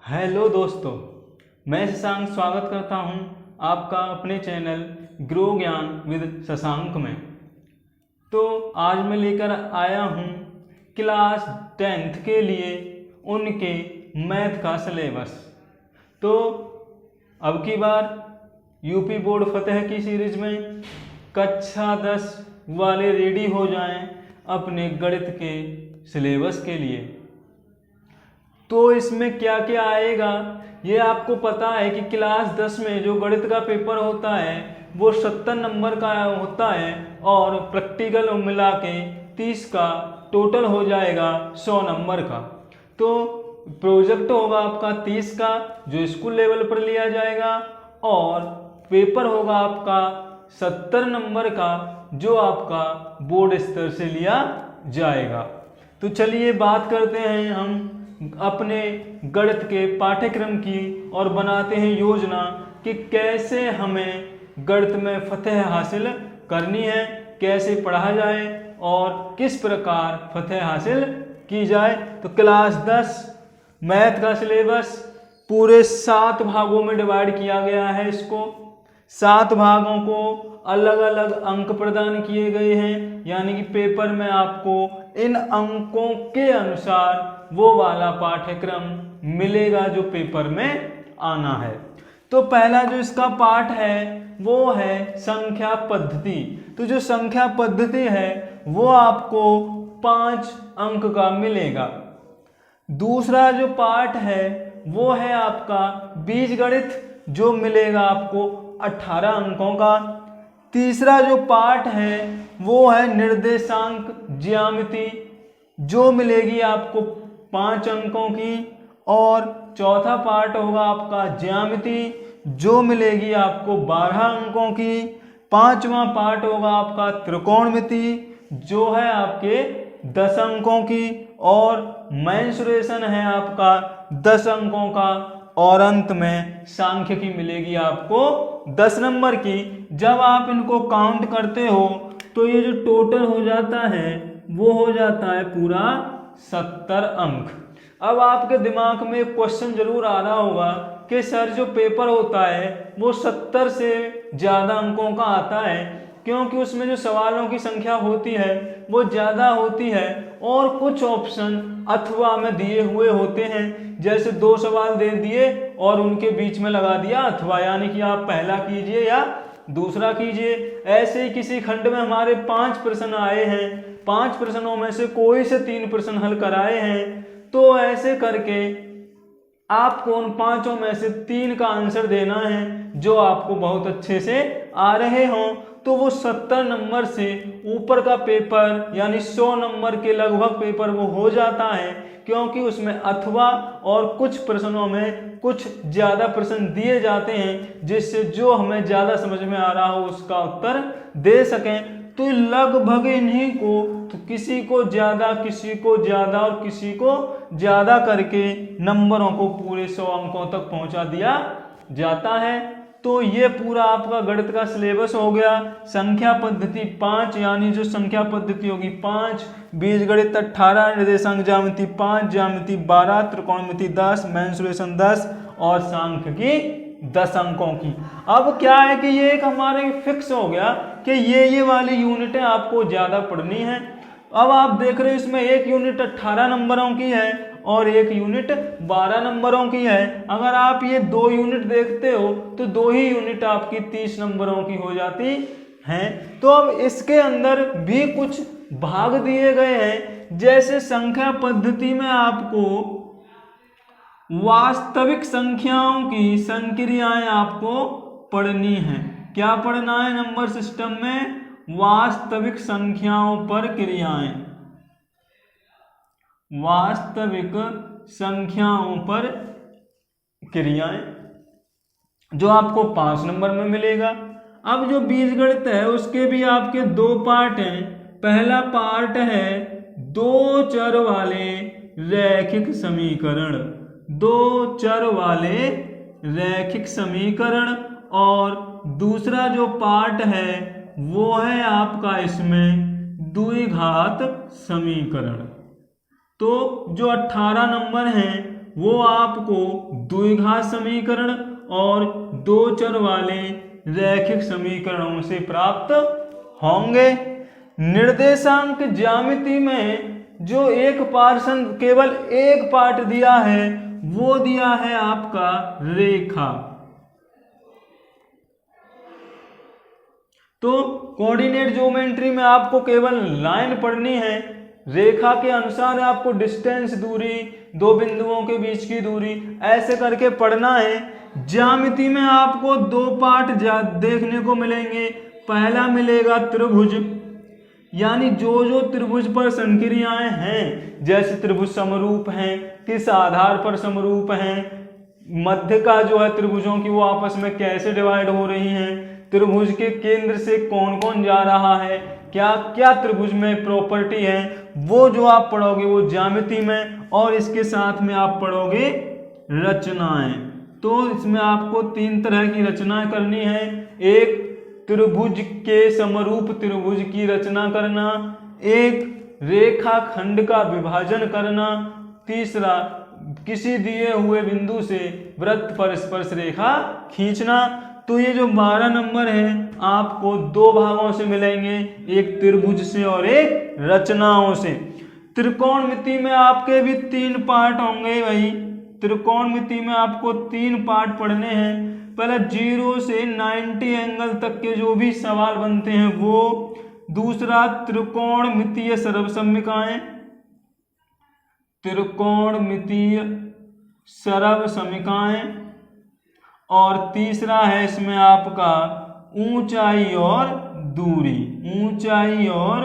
Hello दोस्तों, मैं शशांक स्वागत करता हूं आपका अपने चैनल ग्रो ज्ञान विद शशांक में। तो आज मैं लेकर आया हूं क्लास 10th के लिए उनके मैथ का सिलेबस। तो अब की बार यूपी बोर्ड फतेह की सीरीज में कक्षा 10 वाले रेडी हो जाएं अपने गणित के सिलेबस के लिए। तो इसमें क्या क्या आएगा ये आपको पता है कि क्लास 10 में जो गणित का पेपर होता है वो 70 नंबर का होता है और प्रैक्टिकल मिला के 30 का टोटल हो जाएगा 100 नंबर का। तो प्रोजेक्ट होगा आपका 30 का जो स्कूल लेवल पर लिया जाएगा और पेपर होगा आपका 70 नंबर का जो आपका बोर्ड स्तर से लिया जाएगा। तो चलिए बात करते हैं हम अपने गणित के पाठ्यक्रम की और बनाते हैं योजना कि कैसे हमें गणित में फतेह हासिल करनी है, कैसे पढ़ा जाए और किस प्रकार फतेह हासिल की जाए। तो क्लास 10 मैथ का सिलेबस पूरे 7 भागों में डिवाइड किया गया है। इसको 7 भागों को अलग अलग अंक प्रदान किए गए हैं, यानी कि पेपर में आपको इन अंकों के अनुसार वो वाला पाठ्यक्रम मिलेगा जो पेपर में आना है। तो पहला जो इसका पाठ है वो है संख्या पद्धति। तो जो संख्या पद्धति है वो आपको 5 अंक का मिलेगा। दूसरा जो पाठ है वो है आपका बीजगणित जो मिलेगा आपको 18 अंकों का। तीसरा जो पाठ है वो है निर्देशांक ज्यामिति जो मिलेगी आपको 5 अंकों की। और चौथा पार्ट होगा आपका ज्यामिति जो मिलेगी आपको 12 अंकों की। पांचवा पार्ट होगा आपका त्रिकोणमिति जो है आपके 10 अंकों की। और मेंसुरेशन है आपका 10 अंकों का। और अंत में सांख्यिकी मिलेगी आपको 10 नंबर की। जब आप इनको काउंट करते हो तो ये जो टोटल हो जाता है वो हो जाता है पूरा 70 अंक। अब आपके दिमाग में एक क्वेश्चन जरूर आ रहा होगा कि सर जो पेपर होता है वो 70 से ज़्यादा अंकों का आता है, क्योंकि उसमें जो सवालों की संख्या होती है वो ज़्यादा होती है और कुछ ऑप्शन अथवा में दिए हुए होते हैं। जैसे 2 सवाल दे दिए और उनके बीच में लगा दिया अथवा, यानी कि आप पहला कीजिए या दूसरा कीजिए। ऐसे ही किसी खंड में हमारे 5 प्रश्न आए हैं, 5 प्रश्नों में से कोई से 3 प्रश्न हल कराए हैं। तो ऐसे करके आपको उन 5 में से 3 का आंसर देना है जो आपको बहुत अच्छे से आ रहे हों। तो वो 70 नंबर से ऊपर का पेपर यानी 100 नंबर के लगभग पेपर वो हो जाता है, क्योंकि उसमें अथवा और कुछ प्रश्नों में कुछ ज़्यादा प्रश्न दिए जाते हैं जिससे जो हमें ज़्यादा समझ में आ रहा हो उसका उत्तर दे सकें। तो लगभग इन्हीं को तो किसी को ज़्यादा, किसी को ज़्यादा और किसी को ज़्यादा करके नंबरों को पूरे 100 अंकों तक पहुंचा दिया जाता है। तो ये पूरा आपका गणित का सिलेबस हो गया। संख्या पद्धति 5 यानी जो संख्या पद्धति होगी 5, बीजगणित 18, निर्देशांक ज्यामिति 5, ज्यामिति 12, त्रिकोणमिति 10, मेंसुरेशन 10 और सांख्यिकी 10 अंकों की। अब क्या है कि ये एक हमारे फिक्स हो गया कि ये वाली यूनिटें आपको ज़्यादा पढ़नी है। अब आप देख रहे हो इसमें एक यूनिट 18 नंबरों की है और एक यूनिट 12 नंबरों की है। अगर आप ये 2 यूनिट देखते हो तो 2 ही यूनिट आपकी 30 नंबरों की हो जाती हैं। तो अब इसके अंदर भी कुछ भाग दिए गए हैं। जैसे संख्या पद्धति में आपको वास्तविक संख्याओं की संक्रियाएं आपको पढ़नी है। क्या पढ़ना है नंबर सिस्टम में? वास्तविक संख्याओं पर क्रियाएं, वास्तविक संख्याओं पर क्रियाएं जो आपको 5 नंबर में मिलेगा। अब जो बीजगणित है उसके भी आपके 2 पार्ट हैं। पहला पार्ट है 2 चर वाले रैखिक समीकरण, 2 चर वाले रैखिक समीकरण। और दूसरा जो पार्ट है वो है आपका इसमें द्विघात समीकरण। तो जो 18 नंबर हैं वो आपको द्विघात समीकरण और दो चर वाले रैखिक समीकरणों से प्राप्त होंगे। निर्देशांक ज्यामिति में जो एक पार्श्व केवल एक पार्ट दिया है वो दिया है आपका रेखा। तो कोऑर्डिनेट ज्योमेट्री में आपको केवल लाइन पढ़नी है, रेखा के अनुसार आपको डिस्टेंस दूरी, दो बिंदुओं के बीच की दूरी ऐसे करके पढ़ना है। ज्यामिति में आपको दो पार्ट देखने को मिलेंगे। पहला मिलेगा त्रिभुज, यानी जो जो त्रिभुज पर संक्रियाएं हैं, जैसे त्रिभुज समरूप हैं, किस आधार पर समरूप हैं, मध्य का जो है त्रिभुजों की वो आपस में कैसे डिवाइड हो रही हैं, त्रिभुज के केंद्र से कौन कौन जा रहा है, क्या क्या त्रिभुज में प्रॉपर्टी है, वो जो आप पढ़ोगे वो ज्यामिति में। और इसके साथ में आप पढ़ोगे रचनाएं। तो इसमें आपको तीन तरह की रचनाएं करनी है। एक त्रिभुज के समरूप त्रिभुज की रचना करना, एक रेखा खंड का विभाजन करना, तीसरा किसी दिए हुए बिंदु से वृत्त पर स्पर्श रेखा खींचना। तो ये जो 12 नंबर है आपको दो भागों से मिलेंगे, एक त्रिभुज से और एक रचनाओं से। त्रिकोणमिति में आपके भी 3 पार्ट होंगे भाई। त्रिकोणमिति में आपको 3 पार्ट पढ़ने हैं। पहले 0 से 90 एंगल तक के जो भी सवाल बनते हैं वो, दूसरा त्रिकोणमितीय सर्वसम्मिकाएं, त्रिकोणमितीय सर्वसम्मिकाएं, और तीसरा है इसमें आपका ऊंचाई और दूरी, ऊंचाई और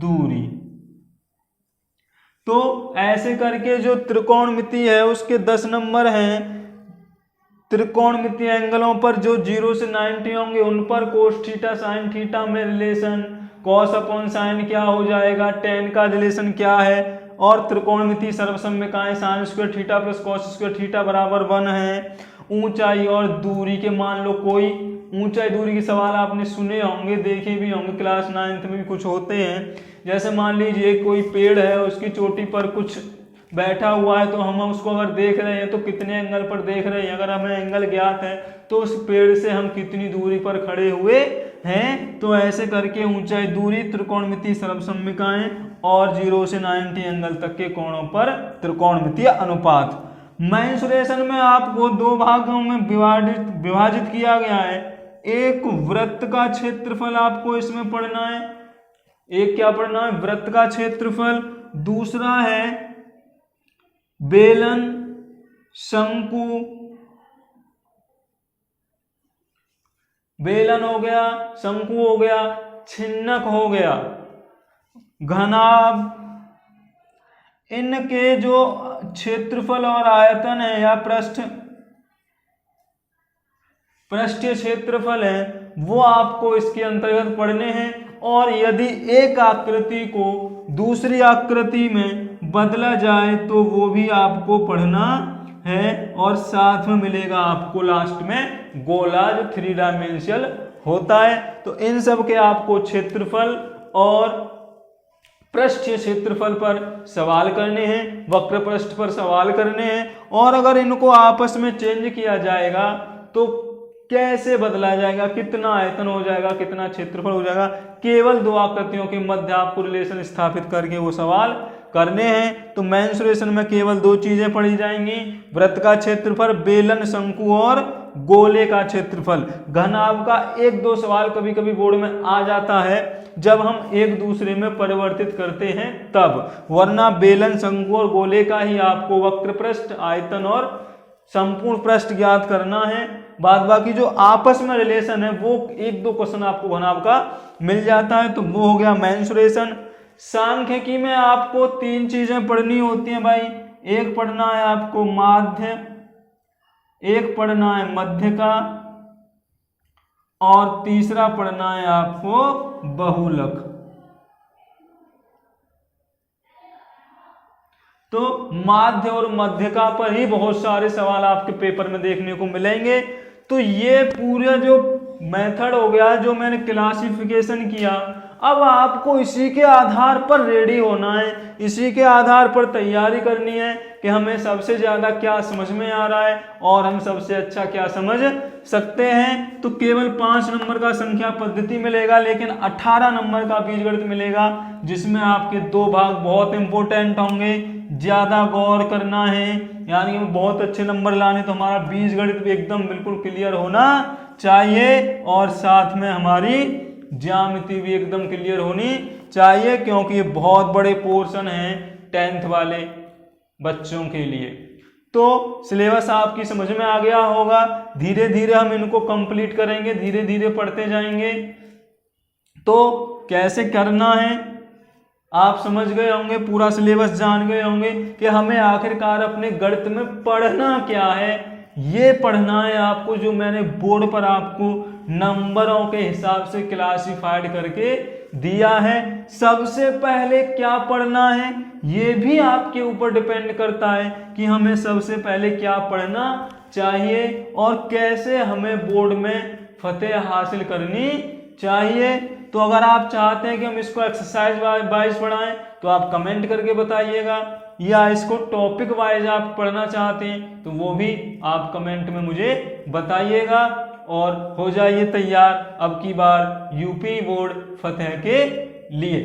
दूरी। तो ऐसे करके जो त्रिकोणमिति है उसके 10 नंबर हैं। त्रिकोणमितीय एंगलों पर जो 0 से 90 होंगे उन पर कोस थीटा साइन थीटा में रिलेशन, कॉस अपॉन साइन क्या हो जाएगा, टेन का रिलेशन क्या है, और त्रिकोणमितीय सर्वसम्मिकाएं sine square theta plus cos square theta बराबर 1 है। ऊंचाई और दूरी के मान लो कोई ऊंचाई दूरी के सवाल आपने सुने होंगे, देखे भी होंगे, क्लास 9th में भी कुछ होते हैं। जैसे मान लीजिए कोई पेड़ है, उसकी चोटी पर कुछ बैठा हुआ है, तो हम उसको अगर देख रहे हैं तो कितने एंगल पर देख रहे हैं, अगर हमें एंगल ज्ञात है तो उस पेड़ से हम कितनी दूरी पर खड़े हुए हैं। तो ऐसे करके ऊंचाई दूरी त्रिकोणमितीय सर्वसम्मिकाएं और 0 से 90 एंगल तक के कोणों पर त्रिकोणमितीय अनुपात। मेंसुरेशन में आपको 2 भागों में विभाजित किया गया है। एक वृत्त का क्षेत्रफल आपको इसमें पढ़ना है, एक क्या पढ़ना है, वृत्त का क्षेत्रफल। दूसरा है बेलन, शंकु, बेलन हो गया, शंकु हो गया, छिन्नक हो गया, घनाभ। इनके जो क्षेत्रफल और आयतन है या पृष्ठीय क्षेत्रफल है वो आपको इसके अंतर्गत पढ़ने हैं। और यदि एक आकृति को दूसरी आकृति में बदला जाए तो वो भी आपको पढ़ना है। और साथ में मिलेगा आपको लास्ट में गोला जो 3 डायमेंशनल होता है। तो इन सब के आपको क्षेत्रफल और पृष्ठीय क्षेत्रफल पर सवाल करने हैं, वक्र पृष्ठ पर सवाल करने हैं। और अगर इनको आपस में चेंज किया जाएगा तो कैसे बदला जाएगा, कितना आयतन हो जाएगा, कितना क्षेत्रफल हो जाएगा, केवल 2 आकृतियों के मध्य आपको रिलेशन स्थापित करके वो सवाल करने हैं। तो मेंसुरेशन में केवल 2 चीजें पढ़ी जाएंगी, वृत्त का क्षेत्रफल, बेलन, शंकु और गोले का क्षेत्रफल। घनाभ का 1-2 सवाल कभी कभी बोर्ड में आ जाता है जब हम एक दूसरे में परिवर्तित करते हैं तब, वरना बेलन, शंकु और गोले का ही आपको वक्र पृष्ठ, आयतन और संपूर्ण पृष्ठ ज्ञात करना है। बाद बाकी जो आपस में रिलेशन है वो 1-2 क्वेश्चन आपको घनाभ का मिल जाता है। तो वो हो गया मेंसुरेशन। सांख्यिकी में आपको 3 चीजें पढ़नी होती हैं भाई। एक पढ़ना है आपको माध्य, एक पढ़ना है मध्य का, और तीसरा पढ़ना है आपको बहुलक। तो माध्य और मध्यका पर ही बहुत सारे सवाल आपके पेपर में देखने को मिलेंगे। तो ये पूरा जो मेथड हो गया जो मैंने क्लासिफिकेशन किया, अब आपको इसी के आधार पर रेडी होना है, इसी के आधार पर तैयारी करनी है कि हमें सबसे ज़्यादा क्या समझ में आ रहा है और हम सबसे अच्छा क्या समझ सकते हैं। तो केवल 5 नंबर का संख्या पद्धति मिलेगा, लेकिन 18 नंबर का बीजगणित मिलेगा, जिसमें आपके 2 भाग बहुत इंपॉर्टेंट होंगे, ज़्यादा गौर करना है, यानी कि बहुत अच्छे नंबर लाने। तो हमारा बीजगणित भी एकदम बिल्कुल क्लियर होना चाहिए और साथ में हमारी ज्यामिति भी एकदम क्लियर होनी चाहिए, क्योंकि ये बहुत बड़े पोर्शन हैं 10th वाले बच्चों के लिए। तो सिलेबस आपकी समझ में आ गया होगा, धीरे धीरे हम इनको कंप्लीट करेंगे, धीरे धीरे पढ़ते जाएंगे। तो कैसे करना है आप समझ गए होंगे, पूरा सिलेबस जान गए होंगे कि हमें आखिरकार अपने गणित में पढ़ना क्या है। ये पढ़ना है आपको, जो मैंने बोर्ड पर आपको नंबरों के हिसाब से क्लासिफाइड करके दिया है। सबसे पहले क्या पढ़ना है ये भी आपके ऊपर डिपेंड करता है कि हमें सबसे पहले क्या पढ़ना चाहिए और कैसे हमें बोर्ड में फतेह हासिल करनी चाहिए। तो अगर आप चाहते हैं कि हम इसको एक्सरसाइज वाइज पढ़ाएं तो आप कमेंट करके बताइएगा, या इसको टॉपिक वाइज आप पढ़ना चाहते हैं तो वो भी आप कमेंट में मुझे बताइएगा। और हो जाइए तैयार अब की बार यूपी बोर्ड फतेह के लिए।